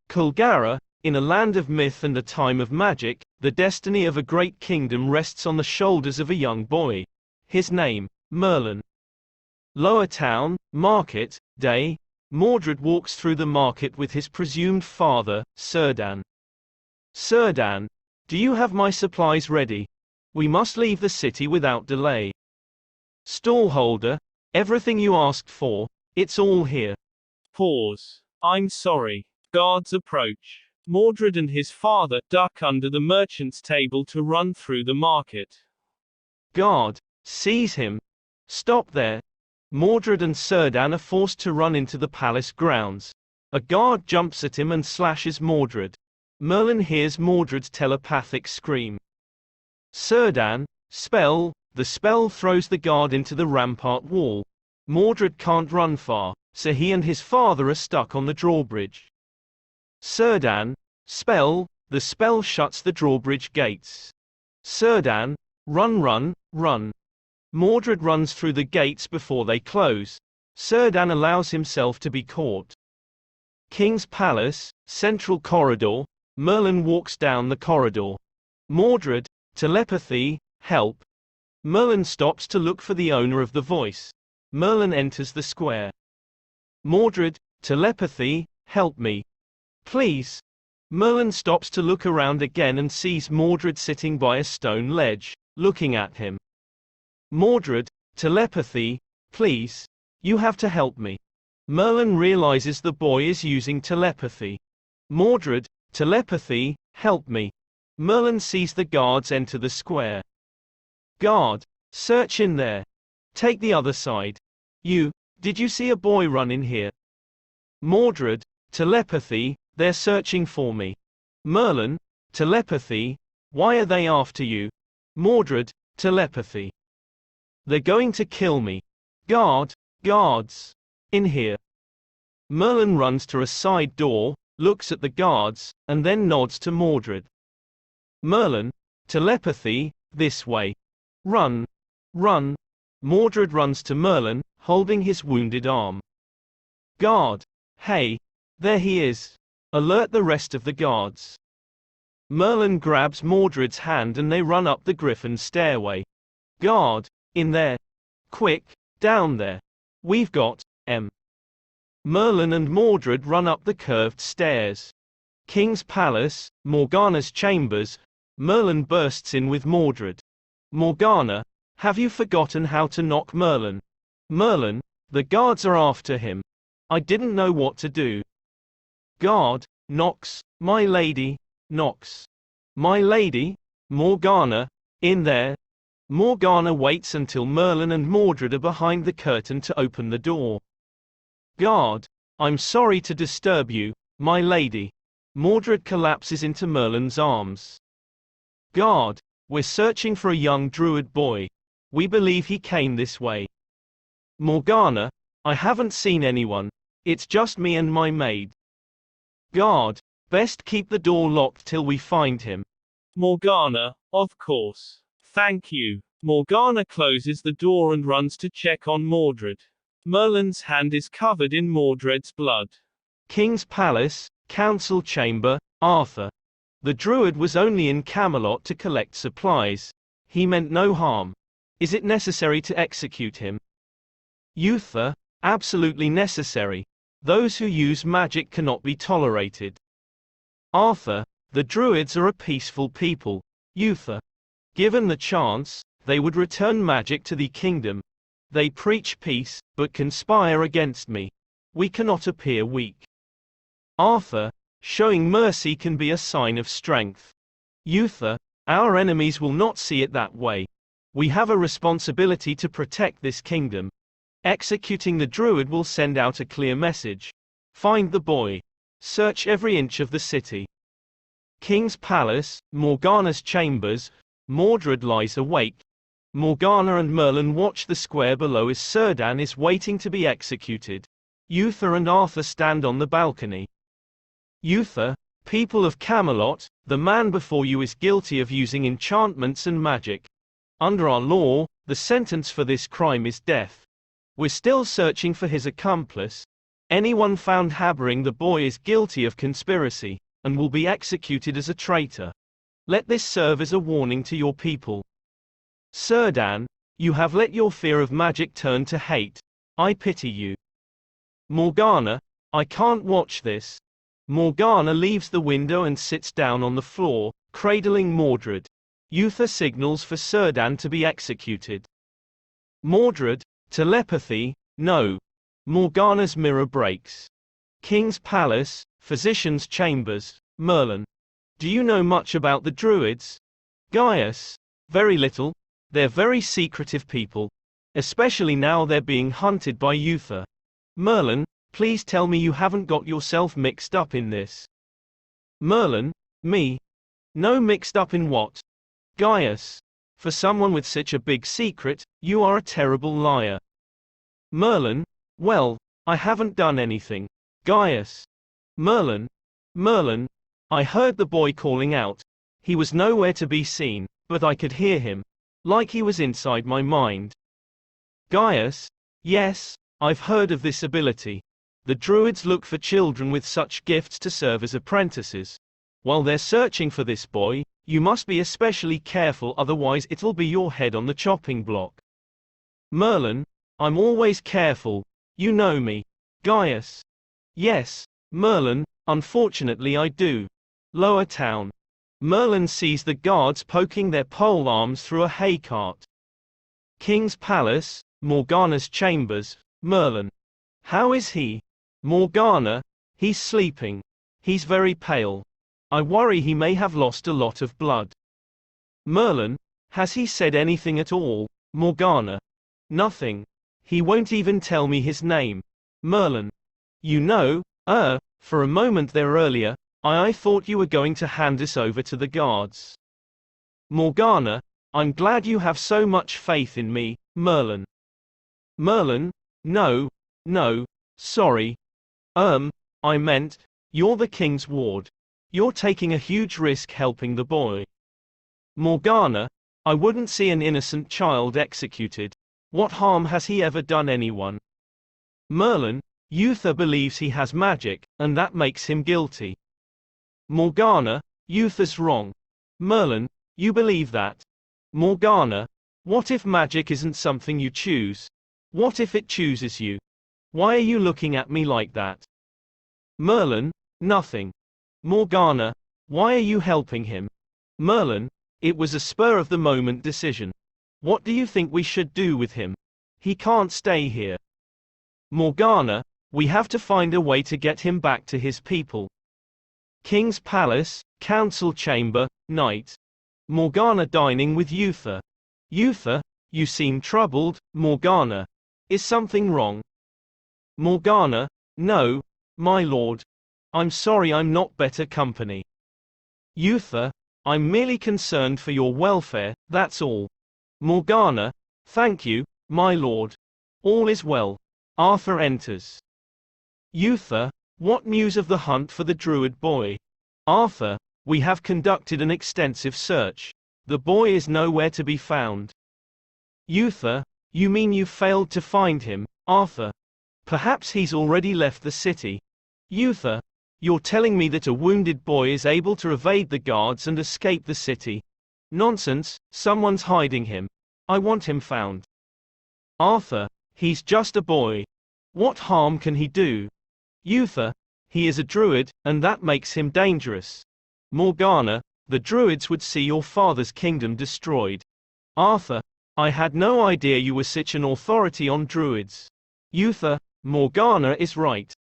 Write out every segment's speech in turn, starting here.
Kulgara, in a land of myth and a time of magic, the destiny of a great kingdom rests on the shoulders of a young boy. His name, Merlin. Lower Town, Market, Day. Mordred walks through the market with his presumed father, Círdan. Círdan, do you have my supplies ready? We must leave the city without delay. Stallholder, everything you asked for, it's all here. Pause. I'm sorry. Guards approach. Mordred and his father duck under the merchant's table to run through the market. Guard, seize him. Stop there. Mordred and Círdan are forced to run into the palace grounds. A guard jumps at him and slashes Mordred. Merlin hears Mordred's telepathic scream. Círdan, spell. The spell throws the guard into the rampart wall. Mordred can't run far, so he and his father are stuck on the drawbridge. Círdan, spell. The spell shuts the drawbridge gates. Círdan, run. Mordred runs through the gates before they close. Círdan allows himself to be caught. King's Palace, Central Corridor. Merlin walks down the corridor. Mordred, telepathy, help. Merlin stops to look for the owner of the voice. Merlin enters the square. Mordred, telepathy, help me. Please. Merlin stops to look around again and sees Mordred sitting by a stone ledge, looking at him. Mordred, telepathy, please. You have to help me. Merlin realizes the boy is using telepathy. Mordred, telepathy, help me. Merlin sees the guards enter the square. Guard, search in there. Take the other side. Did you see a boy run in here? Mordred, telepathy, they're searching for me. Merlin, telepathy, why are they after you? Mordred, telepathy. They're going to kill me. Guards. In here. Merlin runs to a side door, looks at the guards, and then nods to Mordred. Merlin, telepathy, this way. Run. Mordred runs to Merlin, holding his wounded arm. Guard, hey, there he is. Alert the rest of the guards. Merlin grabs Mordred's hand and they run up the griffin stairway. Guard, in there. Quick, down there. We've got Merlin and Mordred run up the curved stairs. King's Palace, Morgana's chambers. Merlin bursts in with Mordred. Morgana, have you forgotten how to knock Merlin? Merlin, the guards are after him. I didn't know what to do. Guard, knocks, my lady, knocks. My lady? Morgana, in there. Morgana waits until Merlin and Mordred are behind the curtain to open the door. Guard, I'm sorry to disturb you, my lady. Mordred collapses into Merlin's arms. Guard, we're searching for a young druid boy. We believe he came this way. Morgana, I haven't seen anyone. It's just me and my maid. Guard, best keep the door locked till we find him. Morgana, of course. Thank you. Morgana closes the door and runs to check on Mordred. Merlin's hand is covered in Mordred's blood. King's Palace, Council Chamber, Arthur. The druid was only in Camelot to collect supplies. He meant no harm. Is it necessary to execute him? Uther, absolutely necessary. Those who use magic cannot be tolerated. Arthur, the druids are a peaceful people. Uther, given the chance, they would return magic to the kingdom. They preach peace, but conspire against me. We cannot appear weak. Arthur, showing mercy can be a sign of strength. Uther, our enemies will not see it that way. We have a responsibility to protect this kingdom. Executing the druid will send out a clear message. Find the boy. Search every inch of the city. King's Palace, Morgana's chambers. Mordred lies awake. Morgana and Merlin watch the square below as Círdan is waiting to be executed. Uther and Arthur stand on the balcony. Uther, people of Camelot, the man before you is guilty of using enchantments and magic. Under our law, the sentence for this crime is death. We're still searching for his accomplice. Anyone found harboring the boy is guilty of conspiracy, and will be executed as a traitor. Let this serve as a warning to your people. Círdan, you have let your fear of magic turn to hate. I pity you. Morgana, I can't watch this. Morgana leaves the window and sits down on the floor, cradling Mordred. Uther signals for Círdan to be executed. Mordred, telepathy, no. Morgana's mirror breaks. King's palace, physician's chambers, Merlin. Do you know much about the druids? Gaius, very little. They're very secretive people. Especially now they're being hunted by Uther. Merlin, please tell me you haven't got yourself mixed up in this. Merlin, me? No, mixed up in what? Gaius, for someone with such a big secret, you are a terrible liar. Merlin, well, I haven't done anything. Gaius. Merlin, I heard the boy calling out. He was nowhere to be seen, but I could hear him. Like he was inside my mind. Gaius, yes, I've heard of this ability. The druids look for children with such gifts to serve as apprentices. While they're searching for this boy, you must be especially careful, otherwise it'll be your head on the chopping block. Merlin, I'm always careful, you know me. Gaius. Yes, Merlin, unfortunately I do. Lower town. Merlin sees the guards poking their pole arms through a hay cart. King's palace, Morgana's chambers, Merlin. How is he? Morgana, he's sleeping. He's very pale. I worry he may have lost a lot of blood. Merlin, has he said anything at all? Morgana. Nothing. He won't even tell me his name. Merlin. You know, for a moment there earlier, I thought you were going to hand us over to the guards. Morgana, I'm glad you have so much faith in me, Merlin. Merlin, no, sorry. I meant, you're the king's ward. You're taking a huge risk helping the boy. Morgana, I wouldn't see an innocent child executed. What harm has he ever done anyone? Merlin, Uther believes he has magic, and that makes him guilty. Morgana, Uther's wrong. Merlin, you believe that? Morgana, what if magic isn't something you choose? What if it chooses you? Why are you looking at me like that? Merlin, nothing. Morgana, why are you helping him? Merlin, it was a spur-of-the-moment decision. What do you think we should do with him? He can't stay here. Morgana, we have to find a way to get him back to his people. King's palace, council chamber, night. Morgana dining with Uther. Uther, you seem troubled, Morgana. Is something wrong? Morgana, no, my lord. I'm sorry I'm not better company. Uther, I'm merely concerned for your welfare, that's all. Morgana, thank you, my lord. All is well. Arthur enters. Uther, what news of the hunt for the druid boy? Arthur, we have conducted an extensive search. The boy is nowhere to be found. Uther, you mean you failed to find him, Arthur? Perhaps he's already left the city. Uther, you're telling me that a wounded boy is able to evade the guards and escape the city? Nonsense, someone's hiding him. I want him found. Arthur, he's just a boy. What harm can he do? Uther, he is a druid, and that makes him dangerous. Morgana, the druids would see your father's kingdom destroyed. Arthur, I had no idea you were such an authority on druids. Uther, Morgana is right.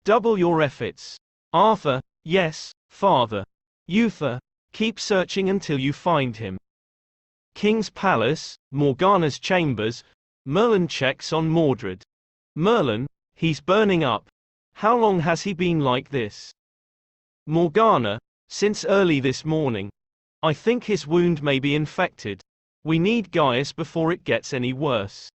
Double your efforts. Arthur, yes, father. Uther, keep searching until you find him. King's palace, Morgana's chambers, Merlin checks on Mordred. Merlin, he's burning up. How long has he been like this? Morgana, since early this morning. I think his wound may be infected. We need Gaius before it gets any worse.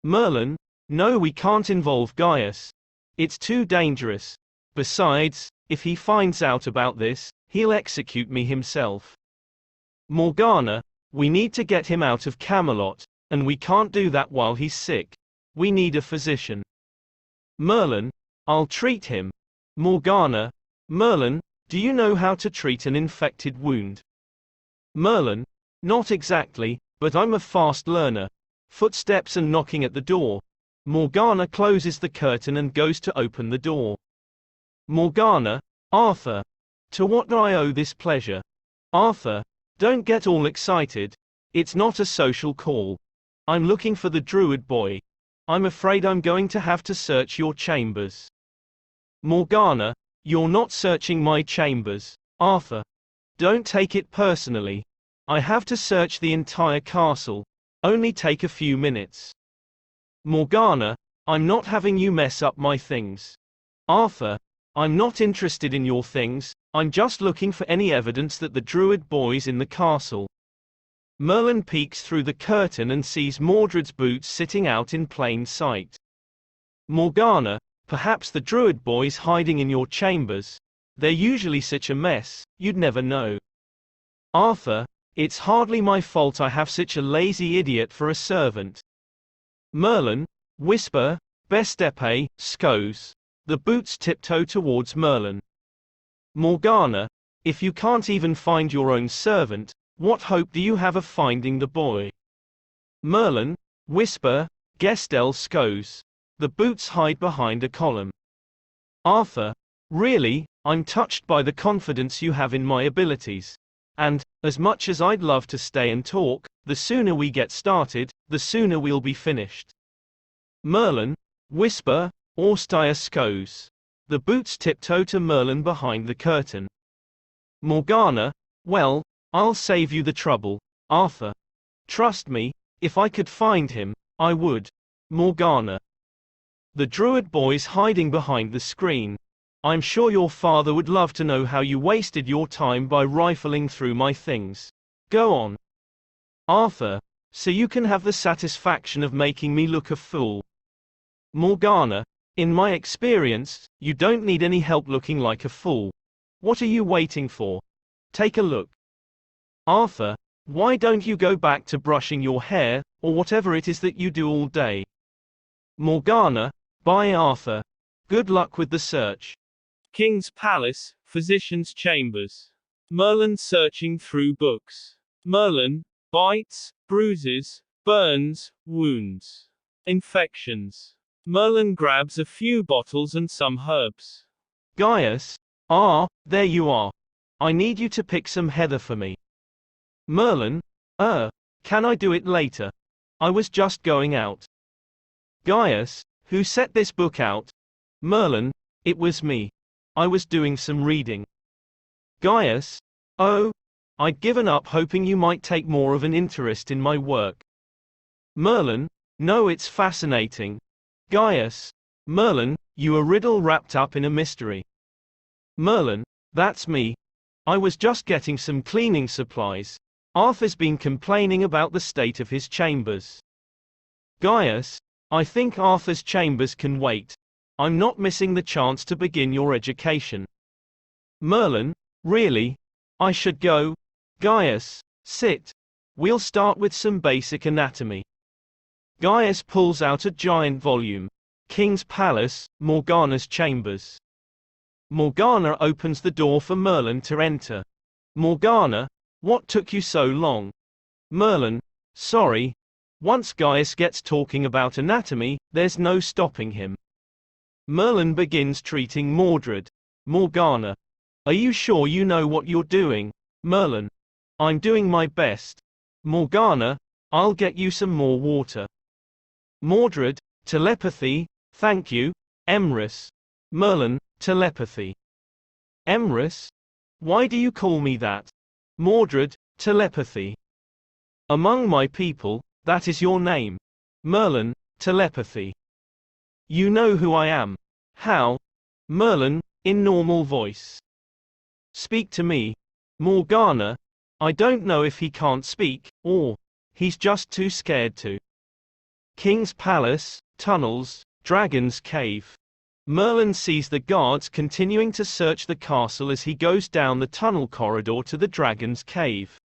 Merlin, no, we can't involve Gaius. It's too dangerous. Besides, if he finds out about this, he'll execute me himself. Morgana, we need to get him out of Camelot, and we can't do that while he's sick. We need a physician. Merlin, I'll treat him. Morgana. Merlin, do you know how to treat an infected wound? Merlin. Not exactly, but I'm a fast learner. Footsteps and knocking at the door. Morgana closes the curtain and goes to open the door. Morgana. Arthur. To what do I owe this pleasure? Arthur. Don't get all excited. It's not a social call. I'm looking for the druid boy. I'm afraid I'm going to have to search your chambers. Morgana. You're not searching my chambers, Arthur. Don't take it personally. I have to search the entire castle. Only take a few minutes. Morgana. I'm not having you mess up my things. Arthur. I'm not interested in your things, I'm just looking for any evidence that the druid boy's in the castle. Merlin peeks through the curtain and sees Mordred's boots sitting out in plain sight. Morgana. Perhaps the druid boy's hiding in your chambers. They're usually such a mess, you'd never know. Arthur. It's hardly my fault I have such a lazy idiot for a servant. Merlin. Whisper. Bestepe, Skos. The boots tiptoe towards Merlin. Morgana. If you can't even find your own servant, what hope do you have of finding the boy? Merlin. Whisper. Gestel Skos. The boots hide behind a column. Arthur. Really, I'm touched by the confidence you have in my abilities. And, as much as I'd love to stay and talk, the sooner we get started, the sooner we'll be finished. Merlin. Whisper. Orstia Skos. The boots tiptoe to Merlin behind the curtain. Morgana. Well, I'll save you the trouble, Arthur. Trust me, if I could find him, I would. Morgana. The druid boy's hiding behind the screen. I'm sure your father would love to know how you wasted your time by rifling through my things. Go on. Arthur. So you can have the satisfaction of making me look a fool. Morgana. In my experience, you don't need any help looking like a fool. What are you waiting for? Take a look. Arthur. Why don't you go back to brushing your hair, or whatever it is that you do all day? Morgana. Bye Arthur. Good luck with the search. King's Palace, Physician's Chambers. Merlin searching through books. Merlin. Bites, bruises, burns, wounds. Infections. Merlin grabs a few bottles and some herbs. Gaius. There you are. I need you to pick some heather for me. Merlin. Can I do it later? I was just going out. Gaius. Who set this book out? Merlin. It was me. I was doing some reading. Gaius. Oh. I'd given up hoping you might take more of an interest in my work. Merlin. No, it's fascinating. Gaius. Merlin, you a riddle wrapped up in a mystery. Merlin. That's me. I was just getting some cleaning supplies. Arthur's been complaining about the state of his chambers. Gaius. I think Arthur's chambers can wait. I'm not missing the chance to begin your education. Merlin. Really? I should go? Gaius. Sit. We'll start with some basic anatomy. Gaius pulls out a giant volume. King's Palace, Morgana's Chambers. Morgana opens the door for Merlin to enter. Morgana. What took you so long? Merlin. Sorry. Once Gaius gets talking about anatomy, there's no stopping him. Merlin begins treating Mordred. Morgana. Are you sure you know what you're doing? Merlin. I'm doing my best. Morgana. I'll get you some more water. Mordred. Telepathy. Thank you. Emrys. Merlin. Telepathy. Emrys? Why do you call me that? Mordred. Telepathy. Among my people, that is your name. Merlin. Telepathy. You know who I am. How? Merlin. In normal voice. Speak to me. Morgana. I don't know if he can't speak, or he's just too scared to. King's Palace, Tunnels, Dragon's Cave. Merlin sees the guards continuing to search the castle as he goes down the tunnel corridor to the Dragon's Cave.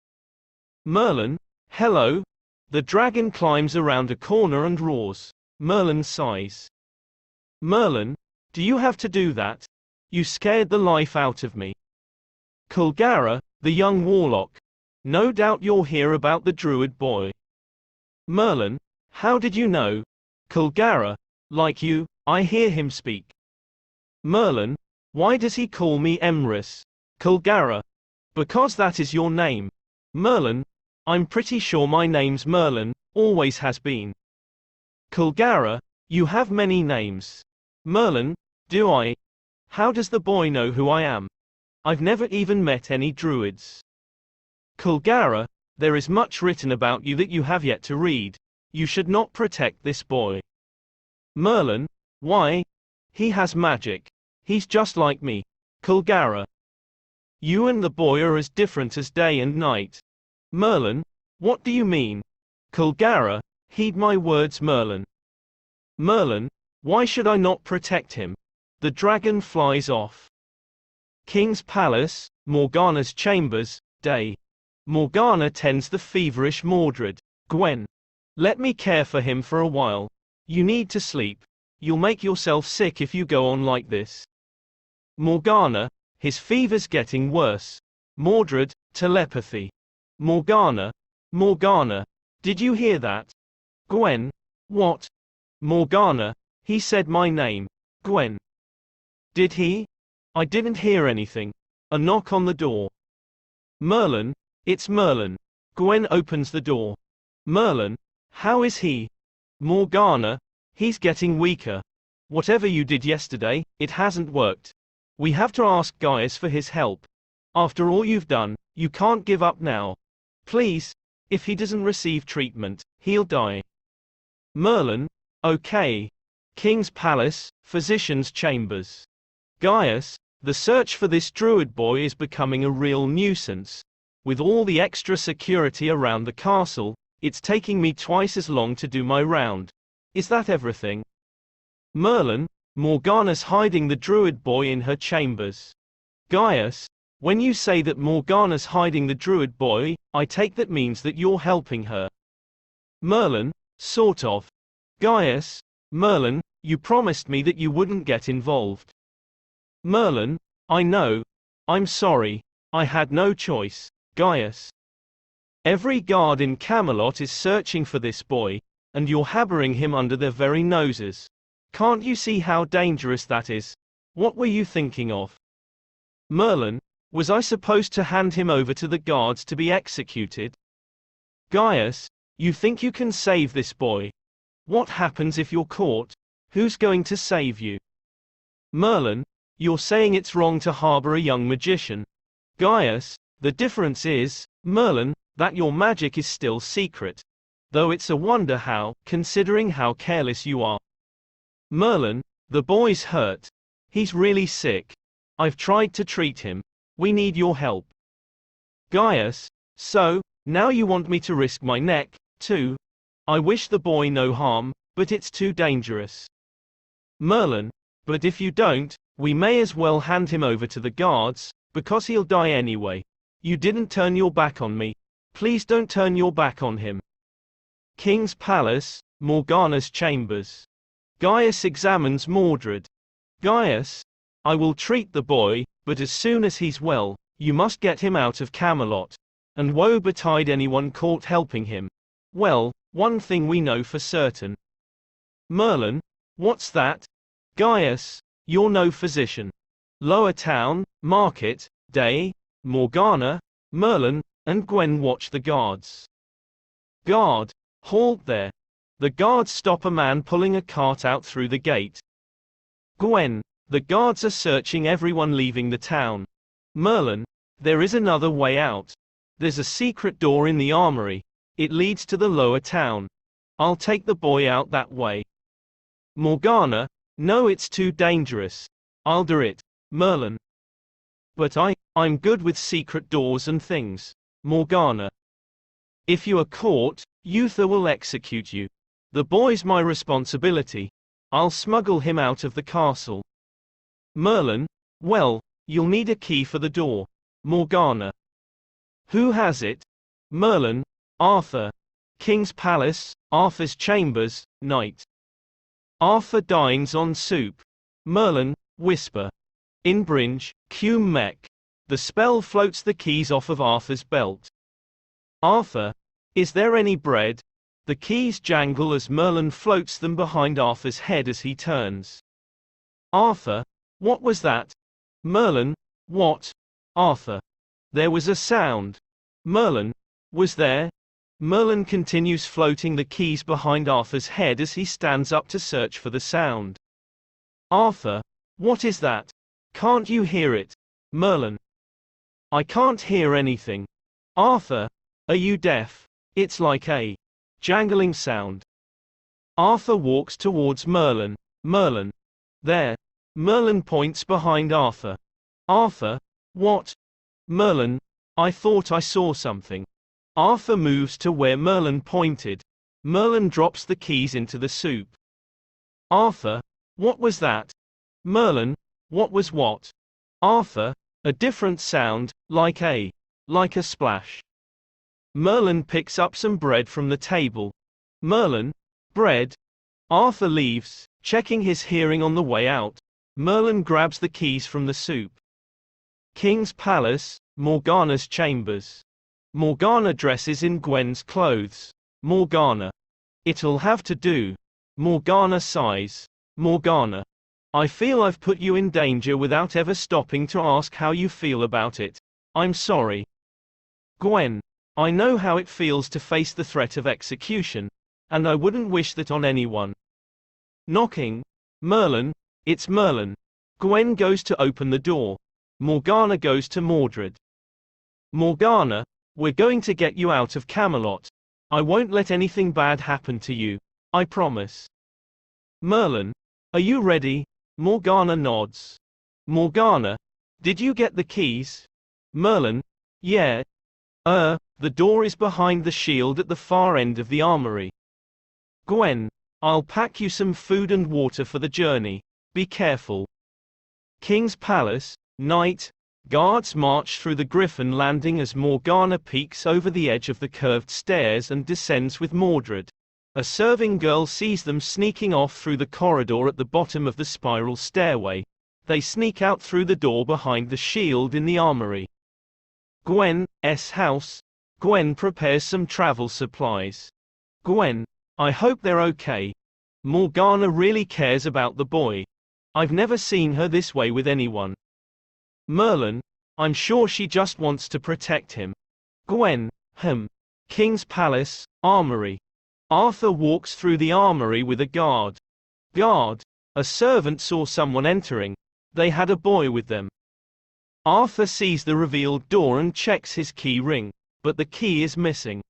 Merlin. Hello. The dragon climbs around a corner and roars. Merlin sighs. Merlin. Do you have to do that? You scared the life out of me. Kulgara, the young warlock. No doubt you'll hear about the druid boy. Merlin, how did you know? Kulgara, like you, I hear him speak. Merlin, why does he call me Emrys? Kulgara, because that is your name. Merlin, I'm pretty sure my name's Merlin, always has been. Kulgara, you have many names. Merlin, do I? How does the boy know who I am? I've never even met any druids. Kulgara, there is much written about you that you have yet to read. You should not protect this boy. Merlin, why? He has magic. He's just like me. Kulgara, you and the boy are as different as day and night. Merlin, what do you mean? Kulgara, heed my words, Merlin. Merlin, why should I not protect him? The dragon flies off. King's palace, Morgana's chambers, day. Morgana tends the feverish Mordred. Gwen, let me care for him for a while. You need to sleep. You'll make yourself sick if you go on like this. Morgana, his fever's getting worse. Mordred, telepathy. Morgana, did you hear that? Gwen, what? Morgana, he said my name. Gwen, did he? I didn't hear anything. A knock on the door. Merlin, it's Merlin. Gwen opens the door. Merlin, how is he? Morgana, he's getting weaker. Whatever you did yesterday, it hasn't worked. We have to ask Gaius for his help. After all you've done, you can't give up now. Please, if he doesn't receive treatment, he'll die. Merlin, okay. King's palace, physician's chambers. Gaius, the search for this druid boy is becoming a real nuisance. With all the extra security around the castle, it's taking me twice as long to do my round. Is that everything? Merlin, Morgana's hiding the druid boy in her chambers. Gaius, when you say that Morgana's hiding the druid boy, I take that means that you're helping her. Merlin, sort of. Gaius, Merlin, you promised me that you wouldn't get involved. Merlin, I know. I'm sorry. I had no choice. Gaius, every guard in Camelot is searching for this boy, and you're hammering him under their very noses. Can't you see how dangerous that is? What were you thinking of? Merlin, was I supposed to hand him over to the guards to be executed? Gaius, you think you can save this boy? What happens if you're caught? Who's going to save you? Merlin, you're saying it's wrong to harbor a young magician. Gaius, the difference is, Merlin, that your magic is still secret. Though it's a wonder how, considering how careless you are. Merlin, the boy's hurt. He's really sick. I've tried to treat him. We need your help. Gaius, so, now you want me to risk my neck, too? I wish the boy no harm, but it's too dangerous. Merlin, but if you don't, we may as well hand him over to the guards, because he'll die anyway. You didn't turn your back on me. Please don't turn your back on him. King's palace, Morgana's chambers. Gaius examines Mordred. Gaius, I will treat the boy, but as soon as he's well, you must get him out of Camelot. And woe betide anyone caught helping him. Well, one thing we know for certain. Merlin, what's that? Gaius, you're no physician. Lower Town, market, day, Morgana, Merlin, and Gwen watch the guards. Guard, halt there. The guards stop a man pulling a cart out through the gate. Gwen, the guards are searching everyone leaving the town. Merlin, there is another way out. There's a secret door in the armory. It leads to the lower town. I'll take the boy out that way. Morgana, no, it's too dangerous. I'll do it. Merlin. But I'm good with secret doors and things. Morgana. If you are caught, Uther will execute you. The boy's my responsibility. I'll smuggle him out of the castle. Merlin, well, you'll need a key for the door. Morgana. Who has it? Merlin, Arthur. King's palace, Arthur's chambers, night. Arthur dines on soup. Merlin, whisper. In Bringe, cum mech. The spell floats the keys off of Arthur's belt. Arthur, is there any bread? The keys jangle as Merlin floats them behind Arthur's head as he turns. Arthur, what was that? Merlin, what? Arthur. There was a sound. Merlin, was there? Merlin continues floating the keys behind Arthur's head as he stands up to search for the sound. Arthur, what is that? Can't you hear it? Merlin. I can't hear anything. Arthur, are you deaf? It's like a jangling sound. Arthur walks towards Merlin. Merlin. There. Merlin points behind Arthur. Arthur, what? Merlin, I thought I saw something. Arthur moves to where Merlin pointed. Merlin drops the keys into the soup. Arthur, what was that? Merlin, what was what? Arthur, a different sound, like a splash. Merlin picks up some bread from the table. Merlin, bread? Arthur leaves, checking his hearing on the way out. Merlin grabs the keys from the soup. King's Palace, Morgana's chambers. Morgana dresses in Gwen's clothes. Morgana. It'll have to do. Morgana sighs. Morgana. I feel I've put you in danger without ever stopping to ask how you feel about it. I'm sorry. Gwen. I know how it feels to face the threat of execution, and I wouldn't wish that on anyone. Knocking. Merlin. It's Merlin. Gwen goes to open the door. Morgana goes to Mordred. Morgana, we're going to get you out of Camelot. I won't let anything bad happen to you. I promise. Merlin, are you ready? Morgana nods. Morgana, did you get the keys? Merlin, yeah. The door is behind the shield at the far end of the armory. Gwen, I'll pack you some food and water for the journey. Be careful. King's Palace, night. Guards march through the Griffin landing as Morgana peeks over the edge of the curved stairs and descends with Mordred. A serving girl sees them sneaking off through the corridor at the bottom of the spiral stairway. They sneak out through the door behind the shield in the armory. Gwen's house. Gwen prepares some travel supplies. Gwen, I hope they're okay. Morgana really cares about the boy. I've never seen her this way with anyone. Merlin, I'm sure she just wants to protect him. Gwen, King's Palace, armory. Arthur walks through the armory with a guard. Guard. A servant saw someone entering. They had a boy with them. Arthur sees the revealed door and checks his key ring, but the key is missing.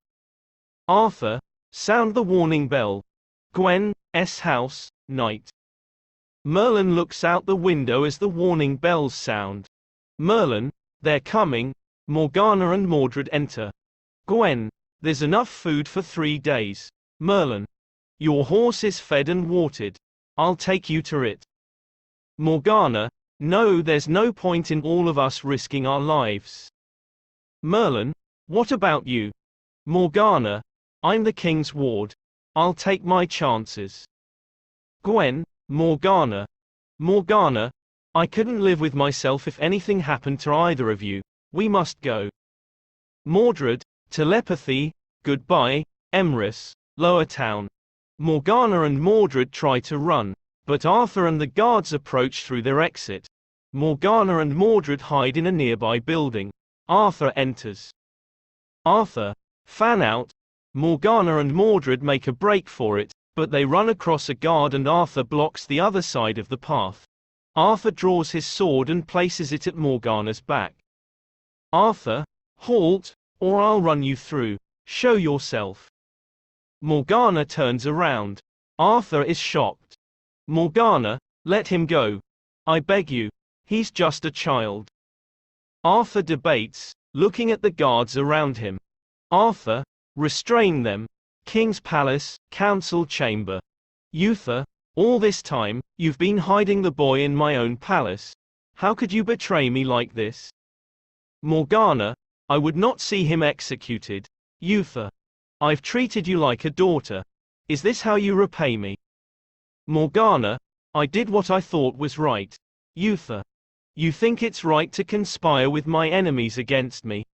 Arthur, sound the warning bell. Gwen's house, night. Merlin looks out the window as the warning bells sound. Merlin, they're coming. Morgana and Mordred enter. Gwen, there's enough food for 3 days. Merlin, your horse is fed and watered. I'll take you to it. Morgana, no, there's no point in all of us risking our lives. Merlin, what about you? Morgana, I'm the king's ward. I'll take my chances. Gwen, Morgana. Morgana, I couldn't live with myself if anything happened to either of you. We must go. Mordred, telepathy, goodbye, Emrys, Lower Town. Morgana and Mordred try to run, but Arthur and the guards approach through their exit. Morgana and Mordred hide in a nearby building. Arthur enters. Arthur, fan out. Morgana and Mordred make a break for it, but they run across a guard and Arthur blocks the other side of the path. Arthur draws his sword and places it at Morgana's back. Arthur, halt, or I'll run you through. Show yourself. Morgana turns around. Arthur is shocked. Morgana, let him go. I beg you. He's just a child. Arthur debates, looking at the guards around him. Arthur, restrain them. King's Palace, Council Chamber. Uther, all this time, you've been hiding the boy in my own palace. How could you betray me like this? Morgana, I would not see him executed. Uther, I've treated you like a daughter. Is this how you repay me? Morgana, I did what I thought was right. Uther. You think it's right to conspire with my enemies against me?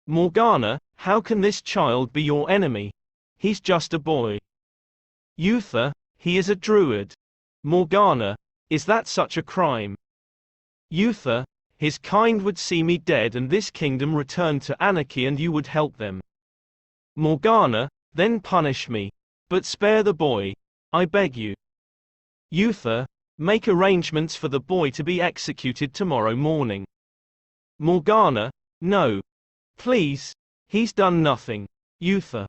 Morgana, how can this child be your enemy? He's just a boy. Uther, he is a druid. Morgana, is that such a crime? Uther, his kind would see me dead and this kingdom return to anarchy and you would help them. Morgana, then punish me. But spare the boy. I beg you. Uther, make arrangements for the boy to be executed tomorrow morning. Morgana, no. Please, he's done nothing. Uther.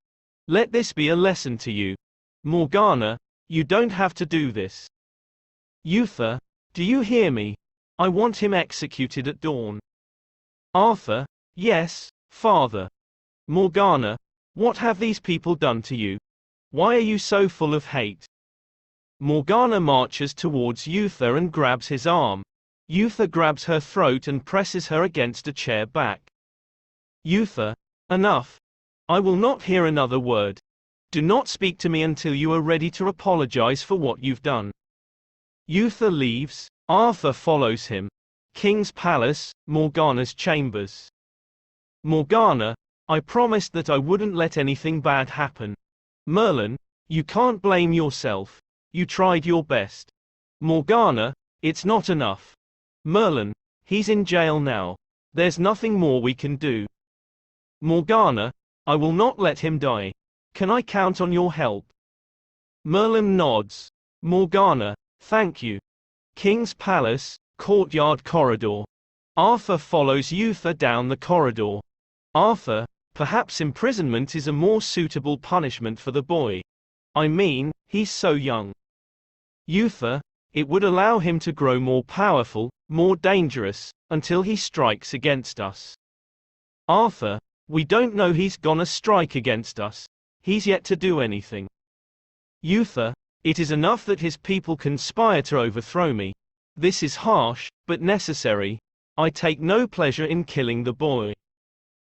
Let this be a lesson to you. Morgana, you don't have to do this. Uther, do you hear me? I want him executed at dawn. Arthur, yes, father. Morgana, what have these people done to you? Why are you so full of hate? Morgana marches towards Uther and grabs his arm. Uther grabs her throat and presses her against a chair back. Uther, enough. I will not hear another word. Do not speak to me until you are ready to apologize for what you've done. Uther leaves. Arthur follows him. King's palace, Morgana's chambers. Morgana, I promised that I wouldn't let anything bad happen. Merlin, you can't blame yourself. You tried your best. Morgana, it's not enough. Merlin, he's in jail now. There's nothing more we can do. Morgana, I will not let him die. Can I count on your help? Merlin nods. Morgana, thank you. King's palace, courtyard corridor. Arthur follows Uther down the corridor. Arthur, perhaps imprisonment is a more suitable punishment for the boy. I mean, he's so young. Uther, it would allow him to grow more powerful, more dangerous, until he strikes against us. Arthur, we don't know he's gonna strike against us. He's yet to do anything. Uther, it is enough that his people conspire to overthrow me. This is harsh, but necessary. I take no pleasure in killing the boy.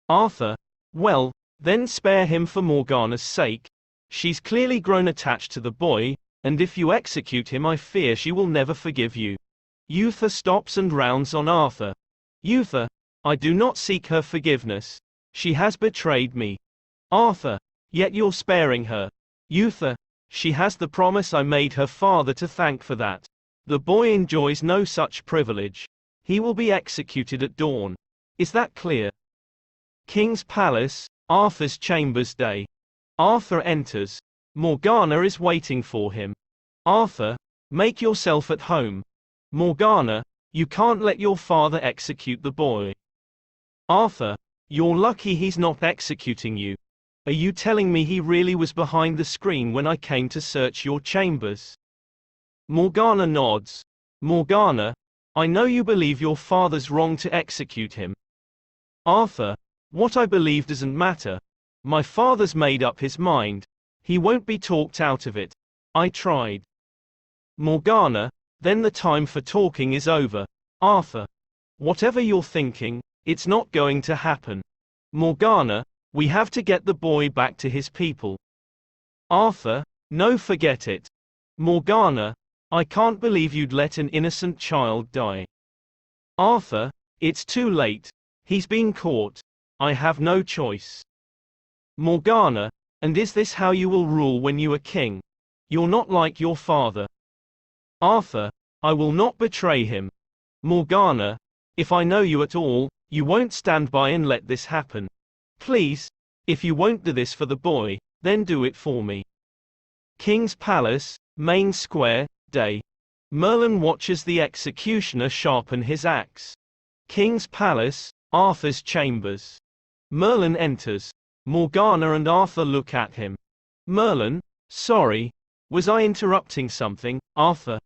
Arthur, well, then spare him for Morgana's sake. She's clearly grown attached to the boy, and if you execute him I fear she will never forgive you. Uther stops and rounds on Arthur. Uther, I do not seek her forgiveness. She has betrayed me. Arthur, yet you're sparing her. Uther, she has the promise I made her father to thank for that. The boy enjoys no such privilege. He will be executed at dawn. Is that clear? King's palace, Arthur's chambers day. Arthur enters. Morgana is waiting for him. Arthur, make yourself at home. Morgana, you can't let your father execute the boy. Arthur, you're lucky he's not executing you. Are you telling me he really was behind the screen when I came to search your chambers? Morgana nods. Morgana, I know you believe your father's wrong to execute him. Arthur, what I believe doesn't matter. My father's made up his mind. He won't be talked out of it. I tried. Morgana, then the time for talking is over. Arthur, whatever you're thinking, it's not going to happen. Morgana, we have to get the boy back to his people. Arthur, no, forget it. Morgana, I can't believe you'd let an innocent child die. Arthur, it's too late. He's been caught. I have no choice. Morgana, and is this how you will rule when you are king? You're not like your father. Arthur, I will not betray him. Morgana, if I know you at all, you won't stand by and let this happen. Please, if you won't do this for the boy, then do it for me. King's palace, main square, day. Merlin watches the executioner sharpen his axe. King's palace, Arthur's chambers. Merlin enters. Morgana and Arthur look at him. Merlin, sorry. Was I interrupting something, Arthur?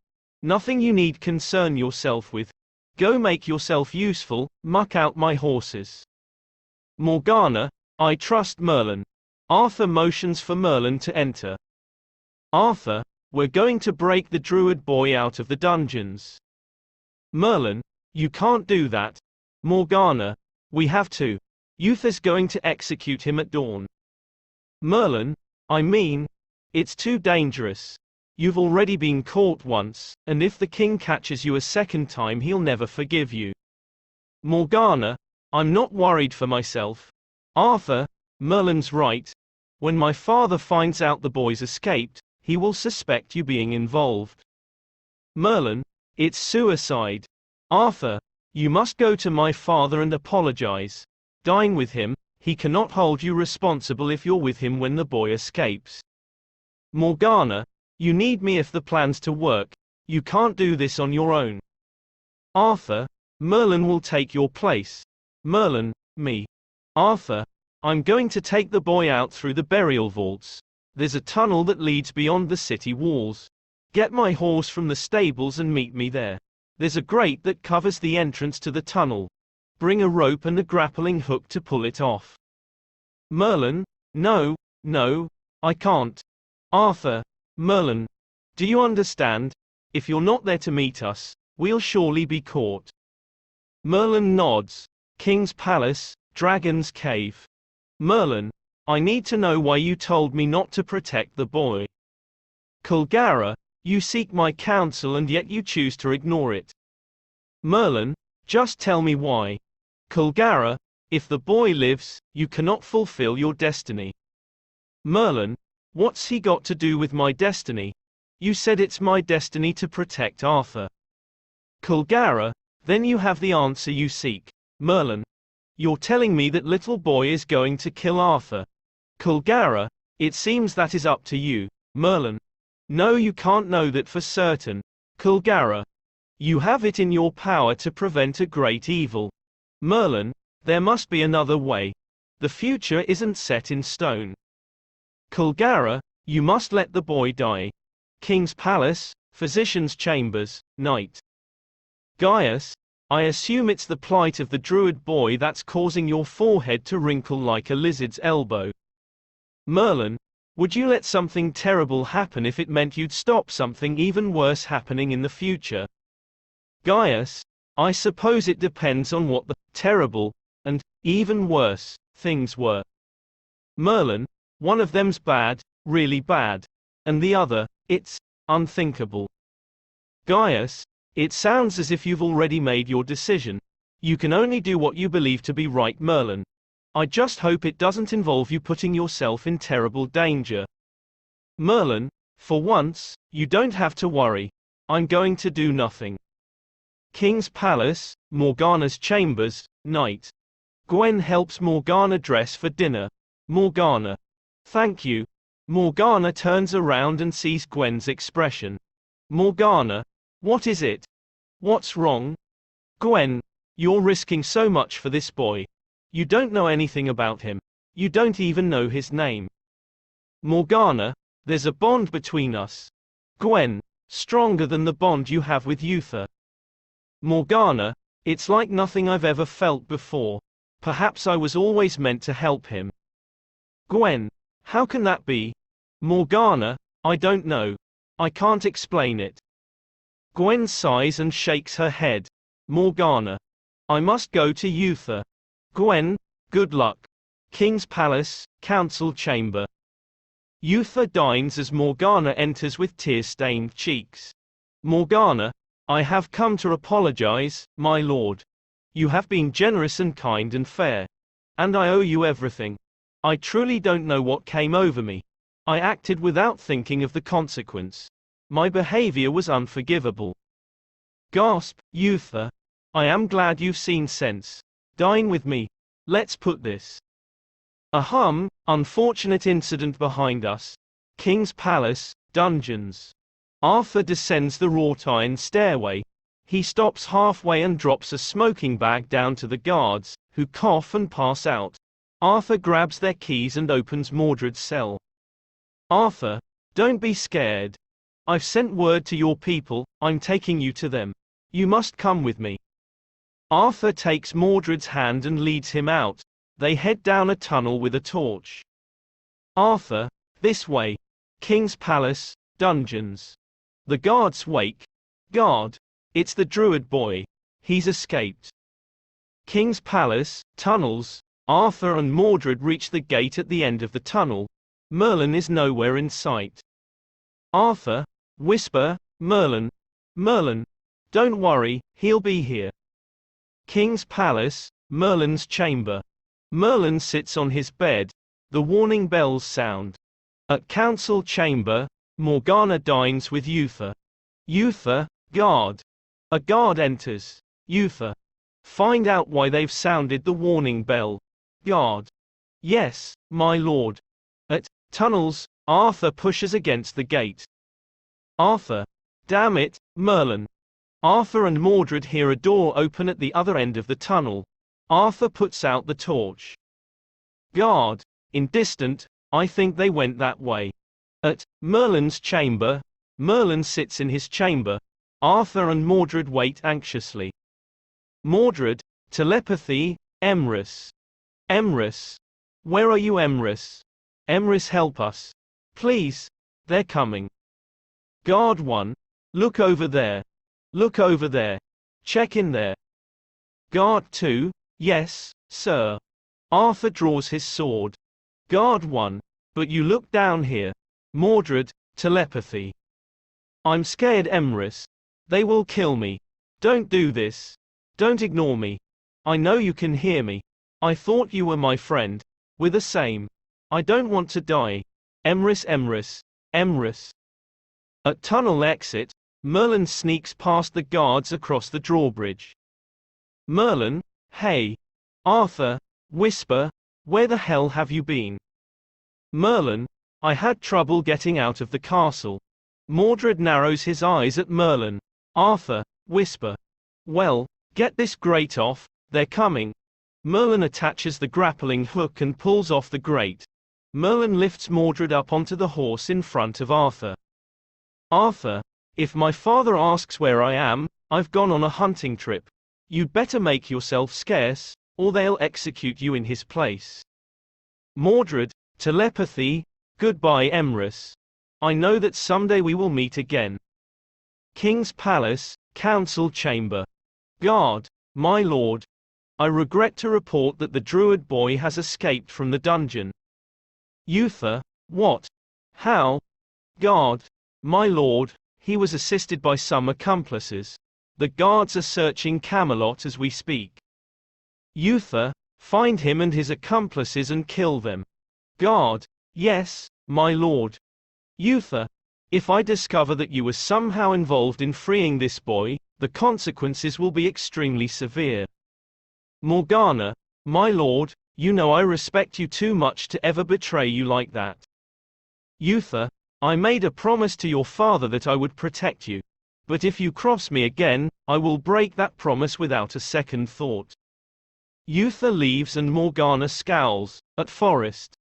Nothing you need concern yourself with. Go make yourself useful, muck out my horses. Morgana, I trust Merlin. Arthur motions for Merlin to enter. Arthur, we're going to break the druid boy out of the dungeons. Merlin, you can't do that. Morgana, we have to. Uther's going to execute him at dawn. Merlin, I mean, it's too dangerous. You've already been caught once, and if the king catches you a second time he'll never forgive you. Morgana, I'm not worried for myself. Arthur, Merlin's right. When my father finds out the boys escaped, he will suspect you being involved. Merlin, it's suicide. Arthur, you must go to my father and apologize. Dine with him, he cannot hold you responsible if you're with him when the boy escapes. Morgana, you need me if the plan's to work, you can't do this on your own. Arthur, Merlin will take your place. Merlin, me. Arthur, I'm going to take the boy out through the burial vaults. There's a tunnel that leads beyond the city walls. Get my horse from the stables and meet me there. There's a grate that covers the entrance to the tunnel. Bring a rope and a grappling hook to pull it off. Merlin, no, I can't. Arthur, Merlin, do you understand? If you're not there to meet us, we'll surely be caught. Merlin nods. King's Palace, Dragon's Cave. Merlin, I need to know why you told me not to protect the boy. Kulgara, you seek my counsel and yet you choose to ignore it. Merlin, just tell me why. Kulgara, if the boy lives, you cannot fulfill your destiny. Merlin, what's he got to do with my destiny? You said it's my destiny to protect Arthur. Kulgara, then you have the answer you seek. Merlin, you're telling me that little boy is going to kill Arthur. Kulgara, it seems that is up to you. Merlin, no, you can't know that for certain. Kulgara, you have it in your power to prevent a great evil. Merlin, there must be another way. The future isn't set in stone. Kulgara, you must let the boy die. King's Palace, Physician's Chambers, night. Gaius, I assume it's the plight of the druid boy that's causing your forehead to wrinkle like a lizard's elbow. Merlin, would you let something terrible happen if it meant you'd stop something even worse happening in the future? Gaius, I suppose it depends on what the terrible and even worse things were. Merlin, one of them's bad, really bad, and the other, it's unthinkable. Gaius, it sounds as if you've already made your decision. You can only do what you believe to be right, Merlin. I just hope it doesn't involve you putting yourself in terrible danger. Merlin, for once, you don't have to worry. I'm going to do nothing. King's Palace, Morgana's Chambers, night. Gwen helps Morgana dress for dinner. Morgana, thank you. Morgana turns around and sees Gwen's expression. Morgana, what is it? What's wrong? Gwen, you're risking so much for this boy. You don't know anything about him. You don't even know his name. Morgana, there's a bond between us. Gwen, stronger than the bond you have with Uther. Morgana, it's like nothing I've ever felt before. Perhaps I was always meant to help him. Gwen, how can that be? Morgana, I don't know. I can't explain it. Gwen sighs and shakes her head. Morgana, I must go to Uther. Gwen, good luck. King's Palace, Council Chamber. Uther dines as Morgana enters with tear-stained cheeks. Morgana, I have come to apologize, my lord. You have been generous and kind and fair. And I owe you everything. I truly don't know what came over me. I acted without thinking of the consequence. My behavior was unforgivable. Gasp, Uther. I am glad you've seen sense. Dine with me. Let's put this. Unfortunate incident behind us. King's Palace, dungeons. Arthur descends the wrought iron stairway. He stops halfway and drops a smoking bag down to the guards, who cough and pass out. Arthur grabs their keys and opens Mordred's cell. Arthur, don't be scared. I've sent word to your people, I'm taking you to them. You must come with me. Arthur takes Mordred's hand and leads him out. They head down a tunnel with a torch. Arthur, this way. King's Palace, dungeons. The guards wake. Guard, it's the druid boy. He's escaped. King's Palace, tunnels. Arthur and Mordred reach the gate at the end of the tunnel. Merlin is nowhere in sight. Arthur, Whisper, Merlin. Merlin. Don't worry, he'll be here. King's palace, Merlin's chamber. Merlin sits on his bed. The warning bells sound. At council chamber, Morgana dines with Uther. Uther, guard. A guard enters. Uther. Find out why they've sounded the warning bell. Guard. Yes, my lord. At tunnels, Arthur pushes against the gate. Arthur. Damn it, Merlin. Arthur and Mordred hear a door open at the other end of the tunnel. Arthur puts out the torch. Guard. In distant, I think they went that way. At Merlin's chamber, Merlin sits in his chamber. Arthur and Mordred wait anxiously. Mordred. Telepathy, Emrys. Emrys. Where are you, Emrys? Emrys, help us. Please. They're coming. Guard 1. Look over there. Look over there. Check in there. Guard 2. Yes, sir. Arthur draws his sword. Guard 1. But you look down here. Mordred. Telepathy. I'm scared, Emrys. They will kill me. Don't do this. Don't ignore me. I know you can hear me. I thought you were my friend. We're the same. I don't want to die. Emrys, Emrys. Emrys. At tunnel exit, Merlin sneaks past the guards across the drawbridge. Merlin. Hey. Arthur. Whisper. Where the hell have you been? Merlin. I had trouble getting out of the castle. Mordred narrows his eyes at Merlin. Arthur. Whisper. Well, get this grate off, they're coming. Merlin attaches the grappling hook and pulls off the grate. Merlin lifts Mordred up onto the horse in front of Arthur. Arthur. If my father asks where I am, I've gone on a hunting trip. You'd better make yourself scarce, or they'll execute you in his place. Mordred. Telepathy. Goodbye, Emrys. I know that someday we will meet again. King's palace, council chamber. Guard. My lord. I regret to report that the druid boy has escaped from the dungeon. Uther. What? How? Guard. My lord, he was assisted by some accomplices. The guards are searching Camelot as we speak. Uther. Find him and his accomplices and kill them. Guard. Yes, my lord. Uther. If I discover that you were somehow involved in freeing this boy, the consequences will be extremely severe. Morgana. My lord, you know I respect you too much to ever betray you like that. Uther. I made a promise to your father that I would protect you. But if you cross me again, I will break that promise without a second thought. Uther leaves and Morgana scowls. At forest.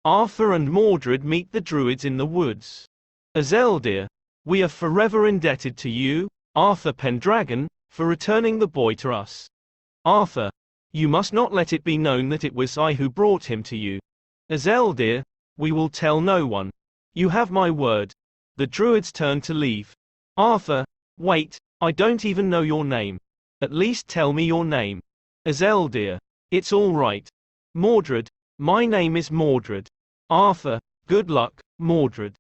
Arthur and Mordred meet the druids in the woods. Azeldir. We are forever indebted to you, Arthur Pendragon, for returning the boy to us. Arthur. You must not let it be known that it was I who brought him to you. Azeldir. We will tell no one. You have my word. The druids turn to leave. Arthur. Wait, I don't even know your name. At least tell me your name. Azeldir. It's all right. Mordred. My name is Mordred. Arthur. Good luck, Mordred.